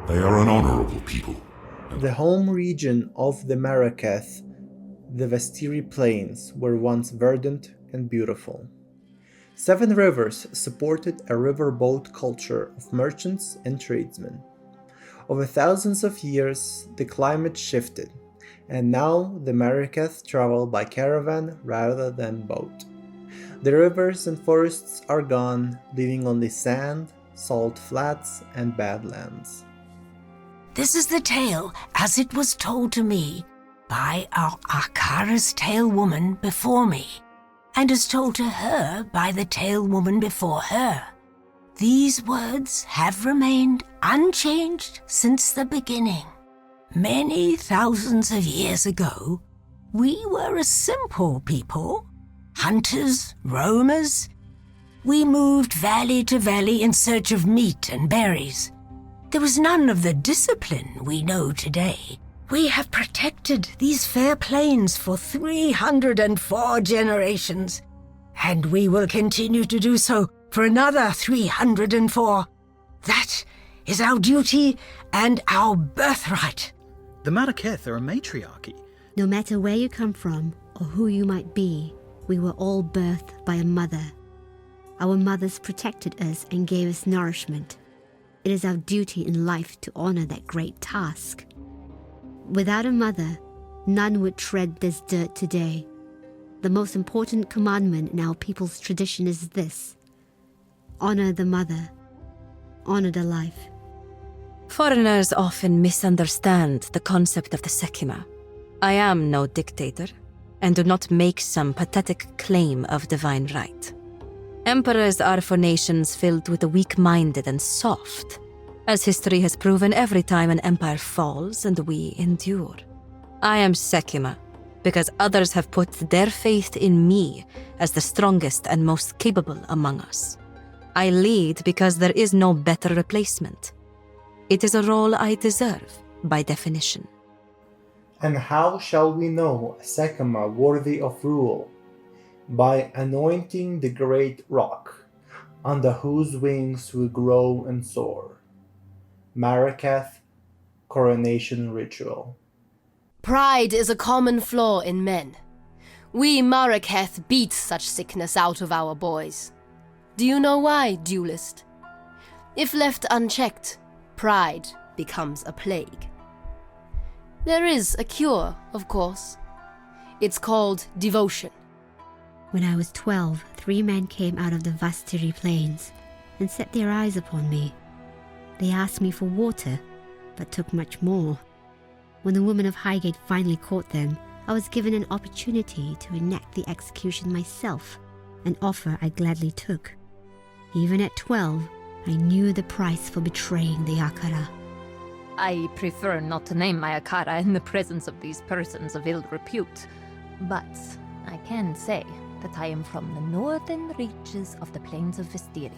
They are an honorable people. The home region of the Maraketh, the Vastiri Plains, were once verdant and beautiful. 7 rivers supported a riverboat culture of merchants and tradesmen. Over thousands of years, the climate shifted, and now the Maraketh travel by caravan rather than boat. The rivers and forests are gone, leaving only sand, salt flats, and badlands. This is the tale as it was told to me by our Akara's tale woman before me, and as told to her by the tale woman before her. These words have remained unchanged since the beginning. Many thousands of years ago, we were a simple people, hunters, roamers. We moved valley to valley in search of meat and berries. There was none of the discipline we know today. We have protected these fair plains for 304 generations, and we will continue to do so for another 304. That is our duty and our birthright. The Maraketh are a matriarchy. No matter where you come from or who you might be, we were all birthed by a mother. Our mothers protected us and gave us nourishment. It is our duty in life to honor that great task. Without a mother, none would tread this dirt today. The most important commandment in our people's tradition is this: honor the mother, honor the life. Foreigners often misunderstand the concept of the Sekima. I am no dictator, and do not make some pathetic claim of divine right. Emperors are for nations filled with the weak-minded and soft, as history has proven every time an empire falls and we endure. I am Sekima because others have put their faith in me as the strongest and most capable among us. I lead because there is no better replacement. It is a role I deserve by definition. And how shall we know a Sekima worthy of rule? By anointing the great rock, under whose wings we grow and soar. Maraketh Coronation Ritual. Pride is a common flaw in men. We Maraketh beat such sickness out of our boys. Do you know why, duelist? If left unchecked, pride becomes a plague. There is a cure, of course. It's called devotion. When I was 12, 3 men came out of the Vastiri Plains and set their eyes upon me. They asked me for water, but took much more. When the woman of Highgate finally caught them, I was given an opportunity to enact the execution myself, an offer I gladly took. Even at 12, I knew the price for betraying the Akara. I prefer not to name my Akara in the presence of these persons of ill repute, but I can say that I am from the northern reaches of the plains of Vastiri.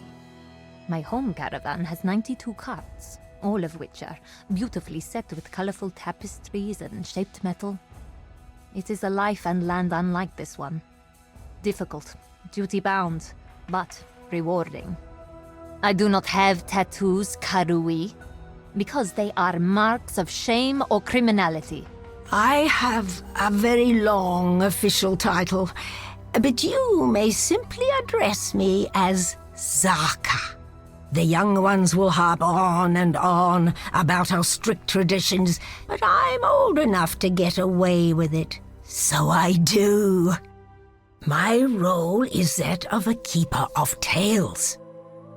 My home caravan has 92 carts, all of which are beautifully set with colorful tapestries and shaped metal. It is a life and land unlike this one. Difficult, duty-bound, but rewarding. I do not have tattoos, Karui, because they are marks of shame or criminality. I have a very long official title, but you may simply address me as Zaka. The young ones will harp on and on about our strict traditions, but I'm old enough to get away with it. So I do. My role is that of a keeper of tales.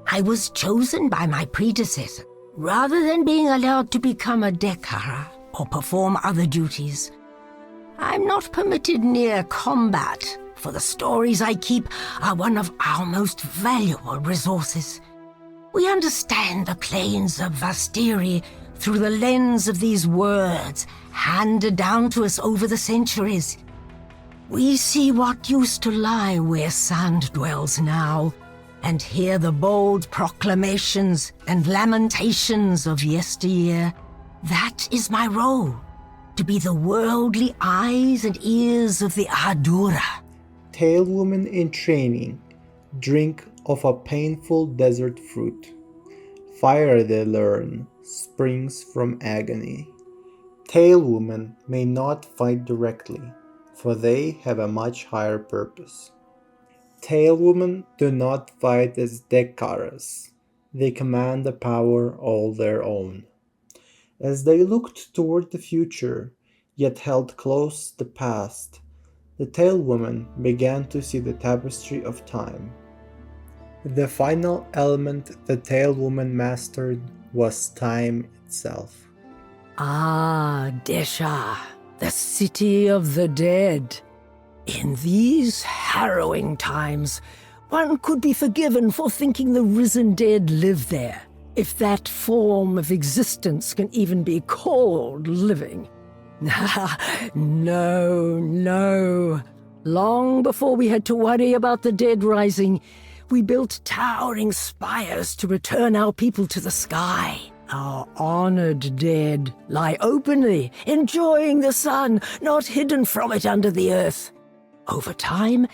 I was chosen by my predecessor, rather than being allowed to become a Dekara or perform other duties. I'm not permitted near combat, for the stories I keep are one of our most valuable resources. We understand the plains of Vastiri through the lens of these words handed down to us over the centuries. We see what used to lie where sand dwells now, and hear the bold proclamations and lamentations of yesteryear. That is my role, to be the worldly eyes and ears of the Adura. Talewomen in training drink of a painful desert fruit. Fire they learn, springs from agony. Talewomen may not fight directly, for they have a much higher purpose. Talewomen do not fight as Dekkaras. They command a power all their own. As they looked toward the future, yet held close the past, the Talewoman began to see the tapestry of time. The final element the Talewoman mastered was time itself. Ah, Desha, the city of the dead. In these harrowing times, one could be forgiven for thinking the risen dead live there, if that form of existence can even be called living. No, no. Long before we had to worry about the dead rising, we built towering spires to return our people to the sky. Our honored dead lie openly, enjoying the sun, not hidden from it under the earth. Over time,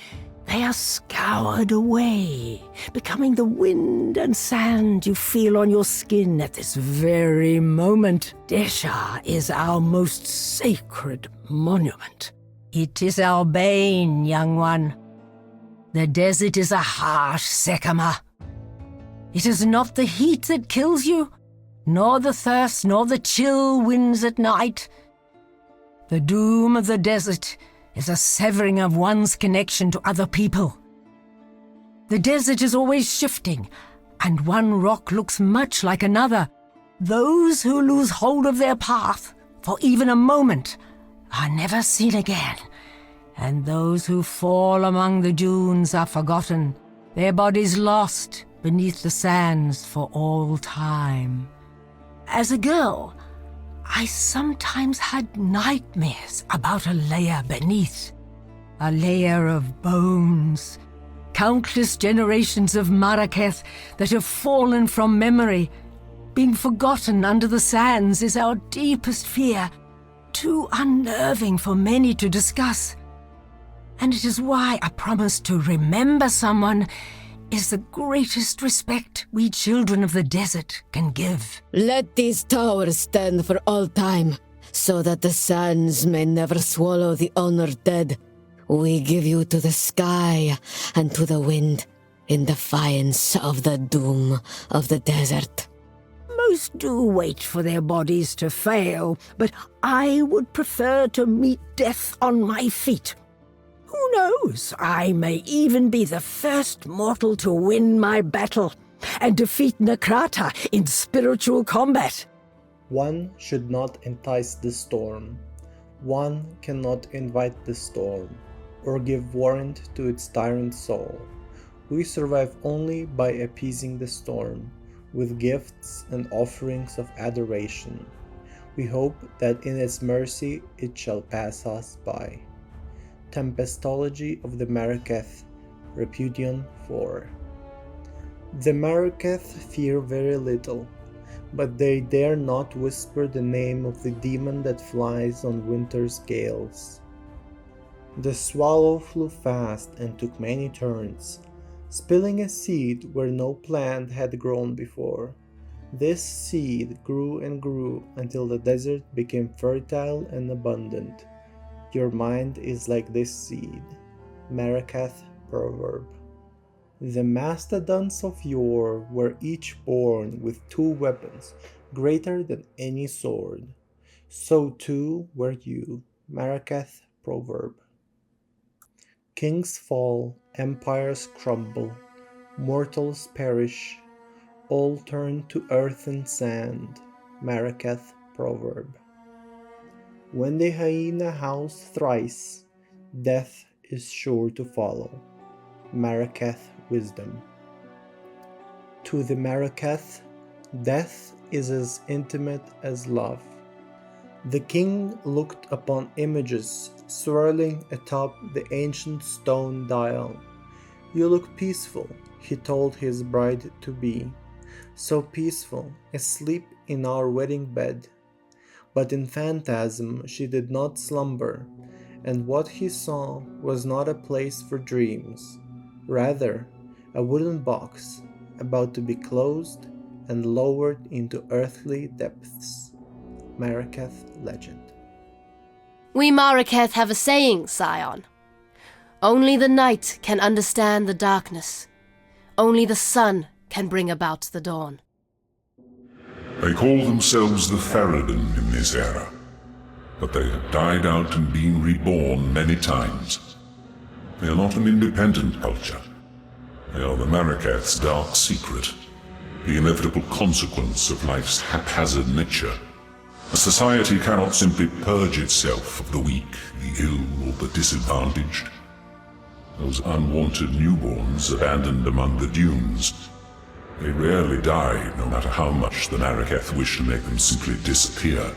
they are scoured away, becoming the wind and sand you feel on your skin at this very moment. Desha is our most sacred monument. It is our bane, young one. The desert is a harsh Sekama. It is not the heat that kills you, nor the thirst, nor the chill winds at night. The doom of the desert is a severing of one's connection to other people. The desert is always shifting, and one rock looks much like another. Those who lose hold of their path for even a moment are never seen again, and those who fall among the dunes are forgotten, their bodies lost beneath the sands for all time. As a girl, I sometimes had nightmares about a layer beneath, a layer of bones, countless generations of Maraketh that have fallen from memory. Being forgotten under the sands is our deepest fear, too unnerving for many to discuss. And it is why a promise to remember someone is the greatest respect we children of the desert can give. Let these towers stand for all time, so that the sands may never swallow the honored dead. We give you to the sky and to the wind, in defiance of the doom of the desert. Most do wait for their bodies to fail, but I would prefer to meet death on my feet. Who knows, I may even be the first mortal to win my battle and defeat Nakrata in spiritual combat. One should not entice the storm. One cannot invite the storm, or give warrant to its tyrant soul. We survive only by appeasing the storm, with gifts and offerings of adoration. We hope that in its mercy it shall pass us by. Tempestology of the Maraketh, Repudium 4. The Maraketh fear very little, but they dare not whisper the name of the demon that flies on winter's gales. The swallow flew fast and took many turns, spilling a seed where no plant had grown before. This seed grew and grew until the desert became fertile and abundant. Your mind is like this seed. Maraketh proverb. The mastodons of yore were each born with 2 weapons greater than any sword. So too were you. Maraketh proverb. Kings fall, empires crumble, mortals perish, all turn to earth and sand. Maraketh proverb. When the hyena howls thrice, death is sure to follow. Maraketh wisdom. To the Maraketh, death is as intimate as love. The king looked upon images swirling atop the ancient stone dial. You look peaceful, he told his bride to be, so peaceful, asleep in our wedding bed. But in phantasm she did not slumber, and what he saw was not a place for dreams, rather a wooden box about to be closed and lowered into earthly depths. Maraketh legend. We Maraketh have a saying, Scion. Only the night can understand the darkness. Only the sun can bring about the dawn. They call themselves the Faridun in this era, but they have died out and been reborn many times. They are not an independent culture. They are the Maraketh's dark secret, the inevitable consequence of life's haphazard nature. A society cannot simply purge itself of the weak, the ill, or the disadvantaged. Those unwanted newborns abandoned among the dunes, they rarely die, no matter how much the Maraketh wish to make them simply disappear.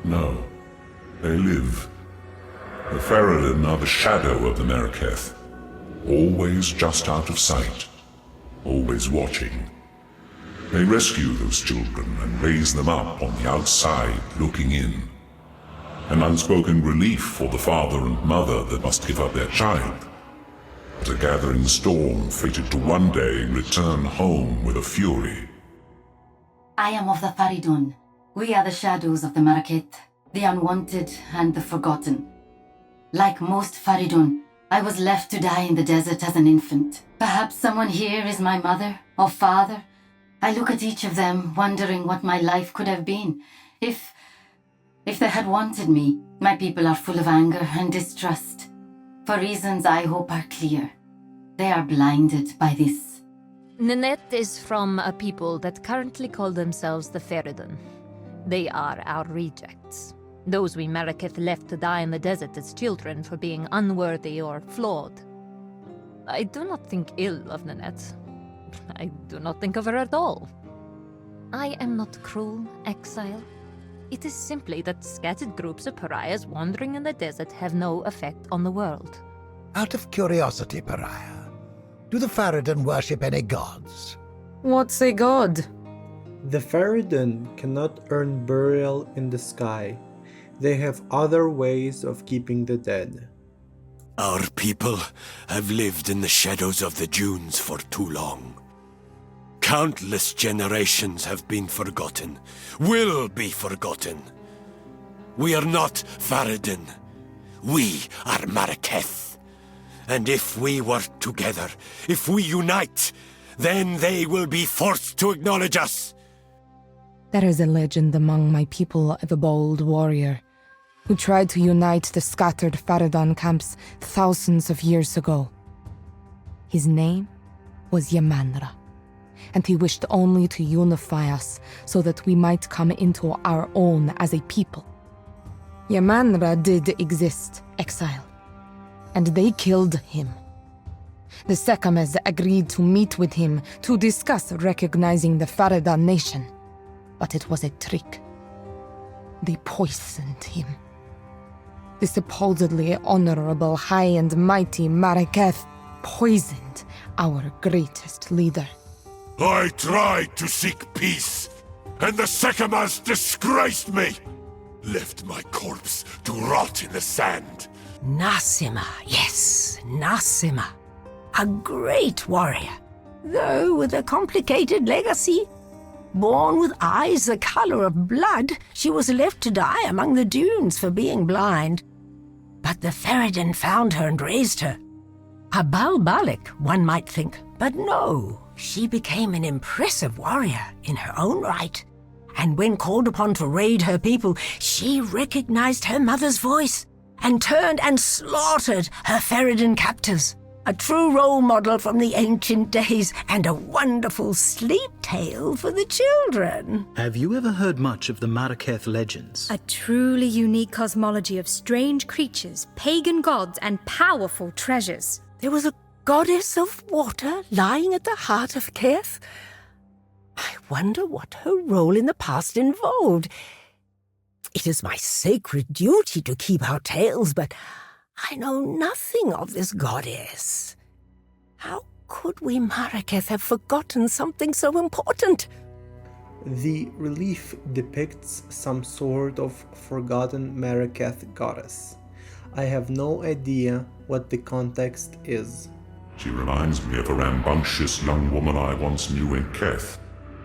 No, they live. The Faridun are the shadow of the Maraketh, always just out of sight, always watching. They rescue those children and raise them up on the outside, looking in. An unspoken relief for the father and mother that must give up their child. But a gathering storm fated to one day return home with a fury. I am of the Faridun. We are the shadows of the Maraketh, the unwanted and the forgotten. Like most Faridun, I was left to die in the desert as an infant. Perhaps someone here is my mother or father. I look at each of them, wondering what my life could have been. If they had wanted me. My people are full of anger and distrust. For reasons I hope are clear. They are blinded by this. Nanette is from a people that currently call themselves the Faridun. They are our rejects. Those we Maraketh left to die in the desert as children for being unworthy or flawed. I do not think ill of Nanette. I do not think of her at all. I am not cruel, exile. It is simply that scattered groups of pariahs wandering in the desert have no effect on the world. Out of curiosity, pariah, do the Faridun worship any gods? What's a god? The Faridun cannot earn burial in the sky. They have other ways of keeping the dead. Our people have lived in the shadows of the dunes for too long. Countless generations have been forgotten, will be forgotten. We are not Faridun. We are Maraketh. And if we work together, if we unite, then they will be forced to acknowledge us. There is a legend among my people of a bold warrior who tried to unite the scattered Faridun camps thousands of years ago. His name was Yamanra, and he wished only to unify us so that we might come into our own as a people. Yamanra did exist, exile, and they killed him. The Sekames agreed to meet with him to discuss recognizing the Faridun nation, but it was a trick. They poisoned him. The supposedly honorable, high and mighty Maraketh poisoned our greatest leader. I tried to seek peace, and the Sekamas disgraced me. Left my corpse to rot in the sand. Nasima, yes, Nasima. A great warrior, though with a complicated legacy. Born with eyes the color of blood, she was left to die among the dunes for being blind. But the Faridun found her and raised her. A Balbalik, one might think, but no, she became an impressive warrior in her own right. And when called upon to raid her people, she recognized her mother's voice and turned and slaughtered her Faridun captors. A true role model from the ancient days and a wonderful sleep tale for the children. Have you ever heard much of the Maraketh legends? A truly unique cosmology of strange creatures, pagan gods, and powerful treasures. There was a goddess of water lying at the heart of Keth. I wonder what her role in the past involved. It is my sacred duty to keep our tales, but I know nothing of this goddess. How could we Maraketh have forgotten something so important? The relief depicts some sort of forgotten Maraketh goddess. I have no idea what the context is. She reminds me of a rambunctious young woman I once knew in Keth.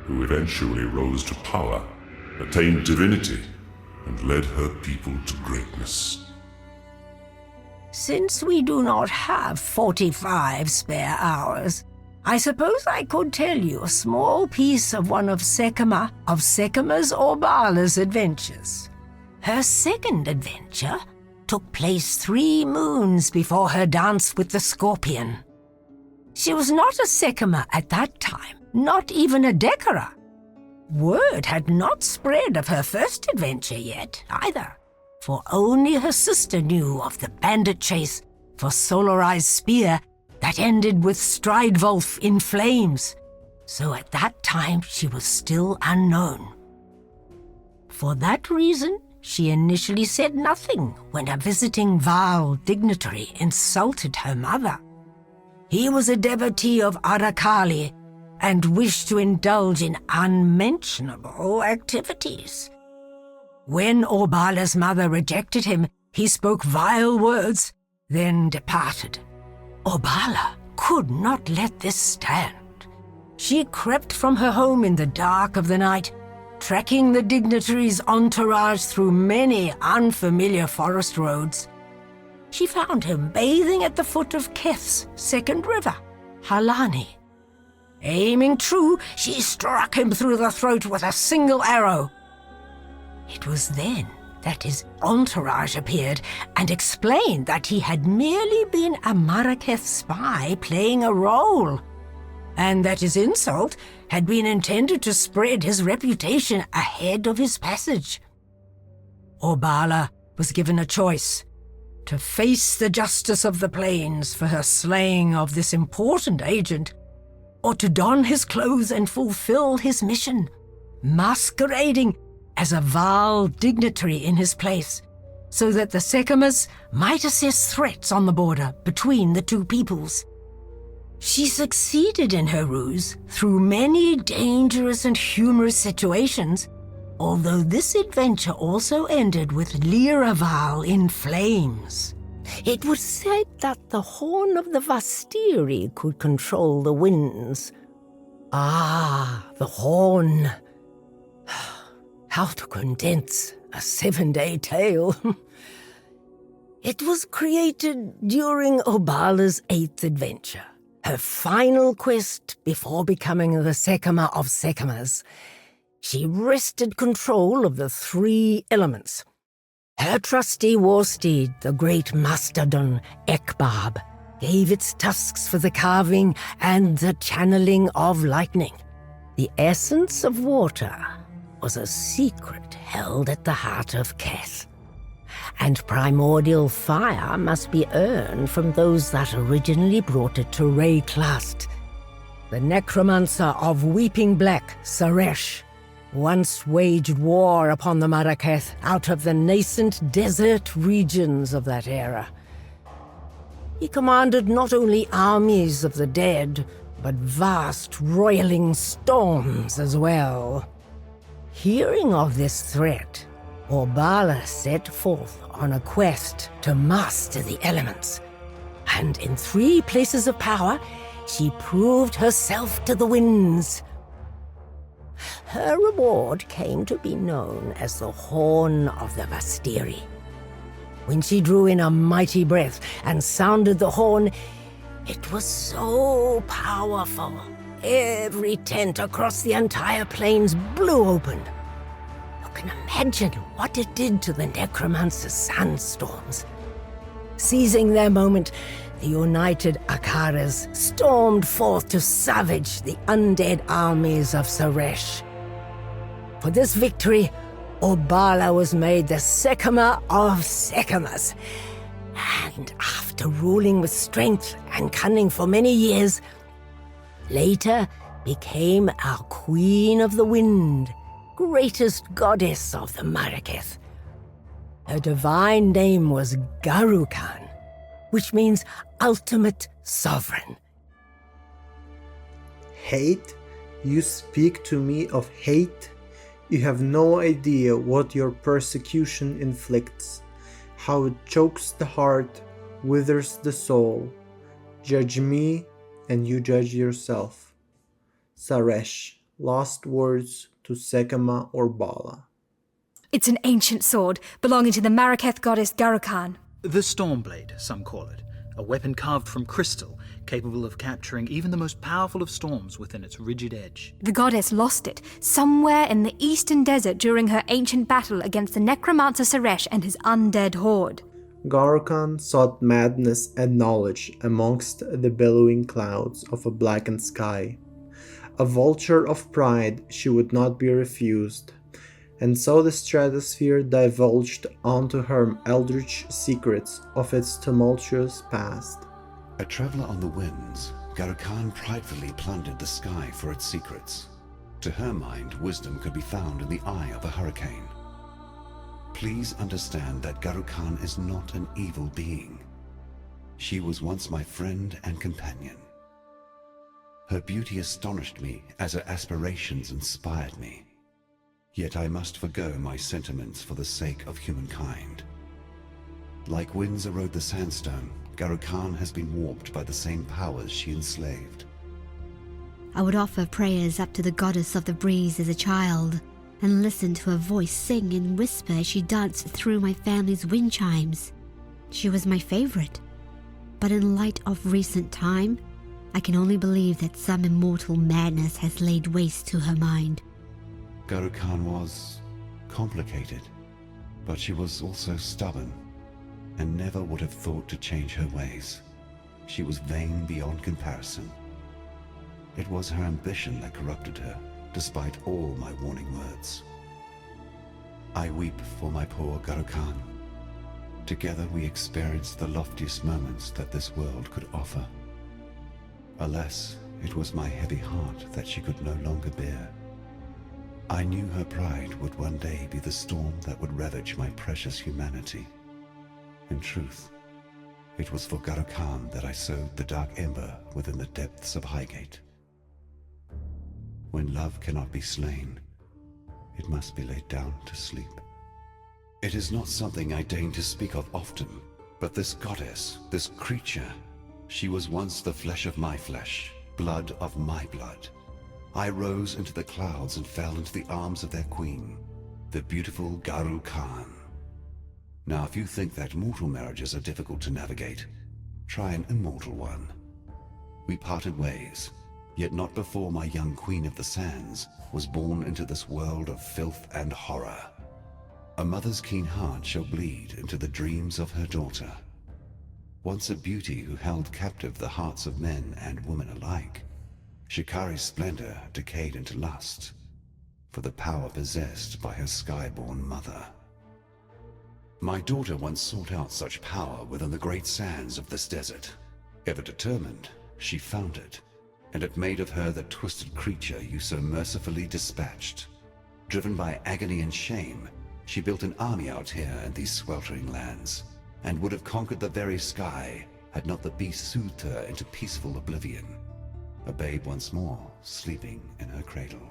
who eventually rose to power, attained divinity, and led her people to greatness. Since we do not have 45 spare hours, I suppose I could tell you a small piece of one of Sekhima's Orbala's adventures. Her second adventure took place 3 moons before her dance with the scorpion. She was not a Sekhima at that time, not even a Dekara. Word had not spread of her first adventure yet, either, for only her sister knew of the bandit chase for Solarized Spear that ended with Stridevolf in flames, so at that time she was still unknown. For that reason, she initially said nothing when a visiting Vaal dignitary insulted her mother. He was a devotee of Arakali and wished to indulge in unmentionable activities. When Orbala's mother rejected him, he spoke vile words, then departed. Orbala could not let this stand. She crept from her home in the dark of the night, tracking the dignitary's entourage through many unfamiliar forest roads. She found him bathing at the foot of Keth's second river, Halani. Aiming true, she struck him through the throat with a single arrow. It was then that his entourage appeared and explained that he had merely been a Maraketh spy playing a role, and that his insult had been intended to spread his reputation ahead of his passage. Orbala was given a choice: to face the justice of the plains for her slaying of this important agent, or to don his clothes and fulfill his mission, masquerading as a Vaal dignitary in his place, so that the Sekhimas might assess threats on the border between the two peoples. She succeeded in her ruse through many dangerous and humorous situations, although this adventure also ended with Lyraval in flames. It was said that the Horn of the Vastiri could control the winds. Ah, the Horn. How to condense a 7-day tale. It was created during Orbala's 8th adventure, her final quest before becoming the Sekhima of Sekhimas. She wrested control of the 3 elements. Her trusty war steed, the great mastodon Ekbab, gave its tusks for the carving and the channeling of lightning. The essence of water was a secret held at the heart of Keth, and primordial fire must be earned from those that originally brought it to Rayclast. The necromancer of Weeping Black, Saresh, once waged war upon the Maraketh out of the nascent desert regions of that era. He commanded not only armies of the dead, but vast roiling storms as well. Hearing of this threat, Orbala set forth on a quest to master the elements, and in 3 places of power, she proved herself to the winds. Her reward came to be known as the Horn of the Vastiri. When she drew in a mighty breath and sounded the horn, it was so powerful. Every tent across the entire plains blew open. You can imagine what it did to the necromancer's sandstorms. Seizing their moment, the united Akaras stormed forth to savage the undead armies of Saresh. For this victory, Orbala was made the Sekhima of Sekhimas, and after ruling with strength and cunning for many years, later became our Queen of the Wind, greatest goddess of the Maraketh. Her divine name was Garukan, which means ultimate sovereign. Hate? You speak to me of hate? You have no idea what your persecution inflicts, how it chokes the heart, withers the soul. Judge me, and you judge yourself. Saresh, lost words to Sekama or Bala. It's an ancient sword belonging to the Maraketh goddess Garukan. The Stormblade, some call it. A weapon carved from crystal, capable of capturing even the most powerful of storms within its rigid edge. The goddess lost it somewhere in the eastern desert during her ancient battle against the necromancer Suresh and his undead horde. Garukan sought madness and knowledge amongst the billowing clouds of a blackened sky. A vulture of pride, she would not be refused, and so the stratosphere divulged onto her eldritch secrets of its tumultuous past. A traveler on the winds, Garukan pridefully plundered the sky for its secrets. To her mind, wisdom could be found in the eye of a hurricane. Please understand that Garukan is not an evil being. She was once my friend and companion. Her beauty astonished me as her aspirations inspired me. Yet I must forgo my sentiments for the sake of humankind. Like winds erode the sandstone, Garukan has been warped by the same powers she enslaved. I would offer prayers up to the goddess of the breeze as a child, and listen to her voice sing and whisper as she danced through my family's wind chimes. She was my favorite. But in light of recent time, I can only believe that some immortal madness has laid waste to her mind. Garukan was complicated, but she was also stubborn, and never would have thought to change her ways. She was vain beyond comparison. It was her ambition that corrupted her, despite all my warning words. I weep for my poor Garukan. Together we experienced the loftiest moments that this world could offer. Alas, it was my heavy heart that she could no longer bear. I knew her pride would one day be the storm that would ravage my precious humanity. In truth, it was for Garukan that I sowed the dark ember within the depths of Highgate. When love cannot be slain, it must be laid down to sleep. It is not something I deign to speak of often, but this goddess, this creature, she was once the flesh of my flesh, blood of my blood. I rose into the clouds and fell into the arms of their queen, the beautiful Garukan. Now, if you think that mortal marriages are difficult to navigate, try an immortal one. We parted ways, yet not before my young Queen of the Sands was born into this world of filth and horror. A mother's keen heart shall bleed into the dreams of her daughter. Once a beauty who held captive the hearts of men and women alike, Shikari's splendor decayed into lust, for the power possessed by her skyborn mother. My daughter once sought out such power within the great sands of this desert. Ever determined, she found it, and it made of her the twisted creature you so mercifully dispatched. Driven by agony and shame, she built an army out here in these sweltering lands, and would have conquered the very sky had not the beast soothed her into peaceful oblivion, a babe once more sleeping in her cradle.